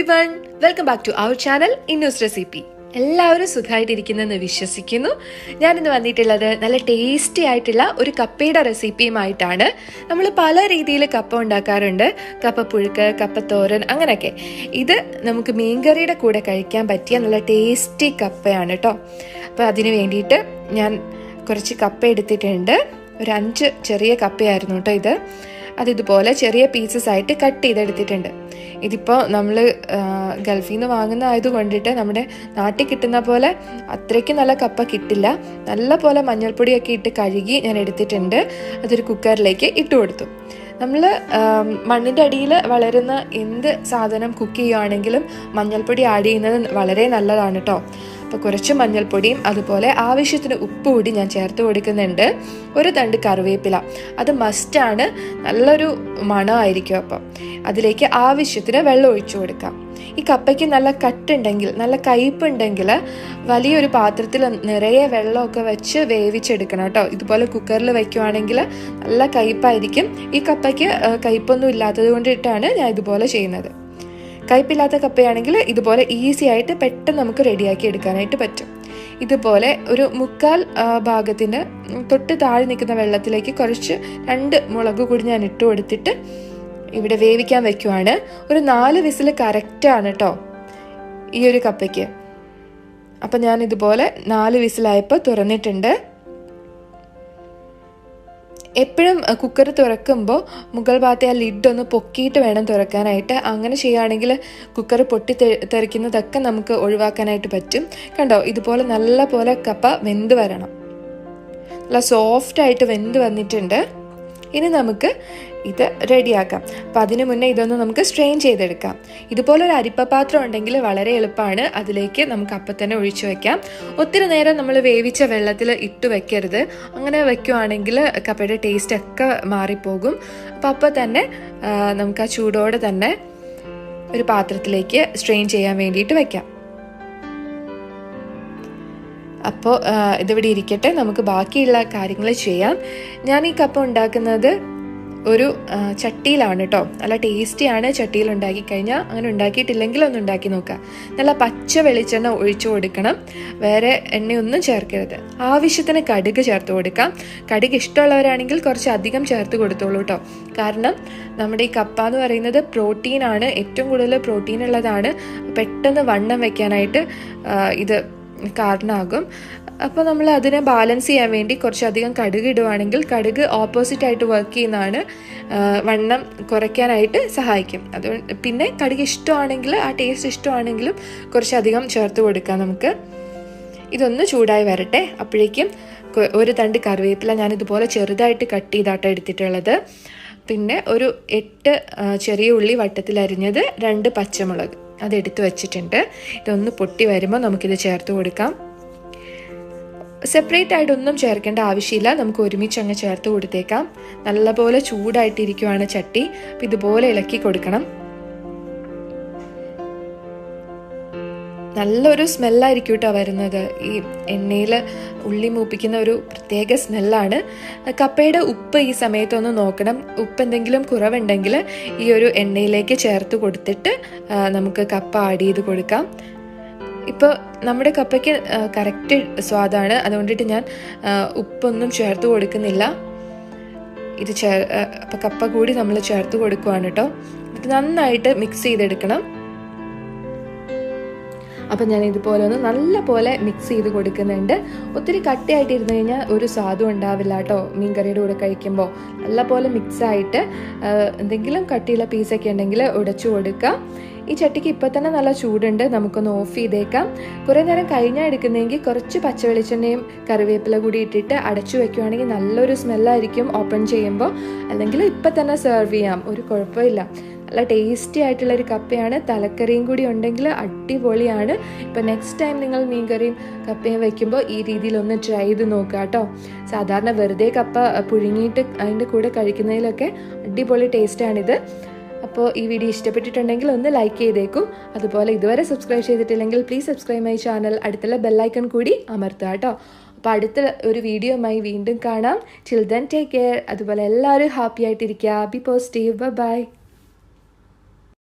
everyone, welcome back to our channel Innus Recipe. എല്ലാവരും സുഖമായിട്ടിരിക്കുന്നെന്ന് വിശ്വസിക്കുന്നു. ഞാനിന്ന് വന്നിട്ടുള്ളത് നല്ല ടേസ്റ്റി ആയിട്ടുള്ള ഒരു കപ്പയുടെ റെസിപ്പിയുമായിട്ടാണ്. നമ്മൾ പല രീതിയിൽ കപ്പ ഉണ്ടാക്കാറുണ്ട്. കപ്പ പുഴുക്ക്, കപ്പ തോരൻ, അങ്ങനെയൊക്കെ. ഇത് നമുക്ക് മീൻകറിയുടെ കൂടെ കഴിക്കാൻ പറ്റിയ നല്ല ടേസ്റ്റി കപ്പയാണ് കേട്ടോ. അപ്പോൾ അതിന് വേണ്ടിയിട്ട് ഞാൻ കുറച്ച് കപ്പ എടുത്തിട്ടുണ്ട്. ഒരു 5 ചെറിയ കപ്പയായിരുന്നു കേട്ടോ ഇത്. അതിതുപോലെ ചെറിയ പീസസ് ആയിട്ട് കട്ട് ചെയ്തെടുത്തിട്ടുണ്ട്. ഇതിപ്പോൾ നമ്മൾ ഗൾഫിൽ നിന്ന് വാങ്ങുന്ന ആയതുകൊണ്ടിട്ട് നമ്മുടെ നാട്ടിൽ കിട്ടുന്ന പോലെ അത്രയ്ക്ക് നല്ല കപ്പ കിട്ടില്ല. നല്ല പോലെ മഞ്ഞൾപ്പൊടിയൊക്കെ ഇട്ട് കഴുകി ഞാൻ എടുത്തിട്ടുണ്ട്. അതൊരു കുക്കറിലേക്ക് ഇട്ട് കൊടുത്തു. നമ്മൾ മണ്ണിൻ്റെ അടിയിൽ വളരുന്ന എന്ത് സാധനം കുക്ക് ചെയ്യുകയാണെങ്കിലും മഞ്ഞൾപ്പൊടി ആഡ് ചെയ്യുന്നത് വളരെ നല്ലതാണ് കേട്ടോ. അപ്പോൾ കുറച്ച് മഞ്ഞൾപ്പൊടിയും അതുപോലെ ആവശ്യത്തിന് ഉപ്പ് കൂടി ഞാൻ ചേർത്ത് കൊടുക്കുന്നുണ്ട്. ഒരു തണ്ട് കറിവേപ്പില, അത് മസ്റ്റാണ്, നല്ലൊരു മണമായിരിക്കും. അപ്പം അതിലേക്ക് ആവശ്യത്തിന് വെള്ളം ഒഴിച്ചു കൊടുക്കാം. ഈ കപ്പയ്ക്ക് നല്ല കട്ടുണ്ടെങ്കിൽ, നല്ല കയ്പുണ്ടെങ്കിൽ വലിയൊരു പാത്രത്തിൽ നിറയെ വെള്ളമൊക്കെ വെച്ച് വേവിച്ചെടുക്കണം കേട്ടോ. ഇതുപോലെ കുക്കറിൽ വയ്ക്കുവാണെങ്കിൽ നല്ല കയ്പായിരിക്കും. ഈ കപ്പയ്ക്ക് കയ്പൊന്നും ഇല്ലാത്തത് കൊണ്ടിട്ടാണ് ഞാൻ ഇതുപോലെ ചെയ്യുന്നത്. കയ്പില്ലാത്ത കപ്പയാണെങ്കിൽ ഇതുപോലെ ഈസി ആയിട്ട് പെട്ടെന്ന് നമുക്ക് റെഡിയാക്കി എടുക്കാനായിട്ട് പറ്റും. ഇതുപോലെ ഒരു 1/4 ഭാഗത്തിന് തൊട്ട് താഴെ നിൽക്കുന്ന വെള്ളത്തിലേക്ക് കുറച്ച് 2 മുളക് കൂടി ഞാൻ ഇട്ട് കൊടുത്തിട്ട് ഇവിടെ വേവിക്കാൻ വെക്കുവാണ്. ഒരു 4 വിസിൽ കറക്റ്റാണ് കേട്ടോ ഈ ഒരു കപ്പയ്ക്ക്. അപ്പം ഞാൻ ഇതുപോലെ 4 വിസിലായപ്പോൾ തുറന്നിട്ടുണ്ട്. എപ്പോഴും കുക്കർ തുറക്കുമ്പോൾ മുകൾ ഭാഗത്തെ ആ ലിഡൊന്ന് പൊക്കിയിട്ട് വേണം തുറക്കാനായിട്ട്. അങ്ങനെ ചെയ്യുകയാണെങ്കിൽ കുക്കർ തെറിക്കുന്നതൊക്കെ നമുക്ക് ഒഴിവാക്കാനായിട്ട് പറ്റും. കണ്ടോ, ഇതുപോലെ നല്ല പോലെ കപ്പ വെന്ത് വരണം. നല്ല സോഫ്റ്റായിട്ട് വെന്ത് വന്നിട്ടുണ്ട്. ഇനി നമുക്ക് ഇത് റെഡിയാക്കാം. അപ്പം അതിന് മുന്നേ ഇതൊന്ന് നമുക്ക് സ്ട്രെയിൻ ചെയ്തെടുക്കാം. ഇതുപോലൊരു അരിപ്പപാത്രം ഉണ്ടെങ്കിൽ വളരെ എളുപ്പമാണ്. അതിലേക്ക് നമുക്ക് അപ്പം തന്നെ ഒഴിച്ചു വയ്ക്കാം. ഒത്തിരി നേരം നമ്മൾ വേവിച്ച വെള്ളത്തിൽ ഇട്ട് വെക്കരുത്. അങ്ങനെ വെക്കുവാണെങ്കിൽ കപ്പയുടെ ടേസ്റ്റ് ഒക്കെ മാറിപ്പോകും. അപ്പം തന്നെ നമുക്ക് ആ ചൂടോടെ തന്നെ ഒരു പാത്രത്തിലേക്ക് സ്ട്രെയിൻ ചെയ്യാൻ വേണ്ടിയിട്ട് വെക്കാം. അപ്പോൾ ഇതിവിടെ ഇരിക്കട്ടെ, നമുക്ക് ബാക്കിയുള്ള കാര്യങ്ങൾ ചെയ്യാം. ഞാൻ ഈ കപ്പ ഉണ്ടാക്കുന്നത് ഒരു ചട്ടിയിലാണ് കേട്ടോ. നല്ല ടേസ്റ്റിയാണ് ചട്ടിയിൽ ഉണ്ടാക്കി കഴിഞ്ഞാൽ. അങ്ങനെ ഉണ്ടാക്കിയിട്ടില്ലെങ്കിൽ ഒന്ന് ഉണ്ടാക്കി നോക്കാം. നല്ല പച്ച വെളിച്ചെണ്ണ ഒഴിച്ചു കൊടുക്കണം. വേറെ എണ്ണയൊന്നും ചേർക്കരുത്. ആവശ്യത്തിന് കടുക് ചേർത്ത് കൊടുക്കാം. കടുക് ഇഷ്ടമുള്ളവരാണെങ്കിൽ കുറച്ച് അധികം ചേർത്ത് കൊടുത്തോളൂ കേട്ടോ. കാരണം നമ്മുടെ ഈ കപ്പ എന്ന് പറയുന്നത് പ്രോട്ടീനാണ്, ഏറ്റവും കൂടുതൽ പ്രോട്ടീൻ ഉള്ളതാണ്. പെട്ടെന്ന് വണ്ണം വെക്കാനായിട്ട് ഇത് കാരണമാകും. അപ്പോൾ നമ്മൾ അതിനെ ബാലൻസ് ചെയ്യാൻ വേണ്ടി കുറച്ചധികം കടുക് ഇടുവാണെങ്കിൽ കടുക് ഓപ്പോസിറ്റായിട്ട് വർക്ക് ചെയ്യുന്നതാണ്, വണ്ണം കുറയ്ക്കാനായിട്ട് സഹായിക്കും. അതുകൊണ്ട് പിന്നെ കടുക് ഇഷ്ടമാണെങ്കിൽ, ആ ടേസ്റ്റ് ഇഷ്ടമാണെങ്കിലും കുറച്ചധികം ചേർത്ത് കൊടുക്കാം നമുക്ക്. ഇതൊന്ന് ചൂടായി വരട്ടെ. അപ്പോഴേക്കും ഒരു തണ്ട് കറിവേപ്പില ഞാനിതുപോലെ ചെറുതായിട്ട് കട്ട് ചെയ്താട്ടോ എടുത്തിട്ടുള്ളത്. പിന്നെ ഒരു 8 ചെറിയ ഉള്ളി വട്ടത്തിലരിഞ്ഞത്, 2 പച്ചമുളക് അതെടുത്ത് വെച്ചിട്ടുണ്ട്. ഇതൊന്ന് പൊട്ടി വരുമ്പോൾ നമുക്കിത് ചേർത്ത് കൊടുക്കാം. സെപ്പറേറ്റ് ആയിട്ടൊന്നും ചേർക്കേണ്ട ആവശ്യമില്ല, നമുക്ക് ഒരുമിച്ച് അങ്ങ് ചേർത്ത് കൊടുത്തേക്കാം. നല്ലപോലെ ചൂടായിട്ടിരിക്കുവാണ് ചട്ടി. അപ്പം ഇതുപോലെ ഇളക്കി കൊടുക്കണം. നല്ലൊരു സ്മെല്ലായിരിക്കും കേട്ടോ വരുന്നത്. ഈ എണ്ണയിൽ ഉള്ളി മൂപ്പിക്കുന്ന ഒരു പ്രത്യേക സ്മെല്ലാണ്. കപ്പയുടെ ഉപ്പ് ഈ സമയത്തൊന്ന് നോക്കണം. ഉപ്പ് എന്തെങ്കിലും കുറവുണ്ടെങ്കിൽ ഈ ഒരു എണ്ണയിലേക്ക് ചേർത്ത് കൊടുത്തിട്ട് നമുക്ക് കപ്പ ആഡ് ചെയ്ത് കൊടുക്കാം. ഇപ്പോൾ നമ്മുടെ കപ്പയ്ക്ക് കറക്റ്റ് സ്വാദാണ്, അതുകൊണ്ടിട്ട് ഞാൻ ഉപ്പൊന്നും ചേർത്ത് കൊടുക്കുന്നില്ല. ഇത് അപ്പോൾ കപ്പ കൂടി നമ്മൾ ചേർത്ത് കൊടുക്കുവാണ് കേട്ടോ. ഇത് നന്നായിട്ട് മിക്സ് ചെയ്തെടുക്കണം. അപ്പം ഞാൻ ഇതുപോലെ ഒന്ന് നല്ല പോലെ മിക്സ് ചെയ്ത് കൊടുക്കുന്നുണ്ട്. ഒത്തിരി കട്ടിയായിട്ട് ഇരുന്ന് കഴിഞ്ഞാൽ ഒരു സ്വാദും ഉണ്ടാവില്ല കേട്ടോ മീൻകറിയുടെ കൂടെ കഴിക്കുമ്പോൾ. നല്ല പോലെ മിക്സായിട്ട് എന്തെങ്കിലും കട്ടിയുള്ള പീസൊക്കെ ഉണ്ടെങ്കിൽ ഉടച്ചു കൊടുക്കാം. ഈ ചട്ടിക്ക് ഇപ്പം തന്നെ നല്ല ചൂടുണ്ട്, നമുക്കൊന്ന് ഓഫ് ചെയ്തേക്കാം. കുറേ നേരം കഴിഞ്ഞാൽ എടുക്കുന്നതെങ്കിൽ കുറച്ച് പച്ച വെളിച്ചെണ്ണയും കറിവേപ്പില കൂടി ഇട്ടിട്ട് അടച്ചു വെക്കുവാണെങ്കിൽ നല്ലൊരു സ്മെല്ലായിരിക്കും ഓപ്പൺ ചെയ്യുമ്പോൾ. അല്ലെങ്കിൽ ഇപ്പം തന്നെ സെർവ് ചെയ്യാം, ഒരു കുഴപ്പമില്ല. നല്ല ടേസ്റ്റി ആയിട്ടുള്ളൊരു കപ്പയാണ്. തലക്കറിയും കൂടി ഉണ്ടെങ്കിൽ അടിപൊളിയാണ്. ഇപ്പം നെക്സ്റ്റ് ടൈം നിങ്ങൾ മീൻകറിയും കപ്പയും വയ്ക്കുമ്പോൾ ഈ രീതിയിലൊന്ന് ട്രൈ ചെയ്ത് നോക്കുക കേട്ടോ. സാധാരണ വെറുതെ കപ്പ പുഴുങ്ങിയിട്ട് അതിൻ്റെ കൂടെ കഴിക്കുന്നതിലൊക്കെ അടിപൊളി ടേസ്റ്റാണിത്. അപ്പോൾ ഈ വീഡിയോ ഇഷ്ടപ്പെട്ടിട്ടുണ്ടെങ്കിൽ ഒന്ന് ലൈക്ക് ചെയ്തേക്കൂ. അതുപോലെ ഇതുവരെ സബ്സ്ക്രൈബ് ചെയ്തിട്ടില്ലെങ്കിൽ പ്ലീസ് സബ്സ്ക്രൈബ് മൈ ചാനൽ. അടുത്തുള്ള ബെല്ലൈക്കൺ കൂടി അമർത്തുക കേട്ടോ. അപ്പോൾ അടുത്ത ഒരു വീഡിയോയുമായി വീണ്ടും കാണാം. Till then take care. അതുപോലെ എല്ലാവരും ഹാപ്പി ആയിട്ടിരിക്കുക. B positive. ബൈ.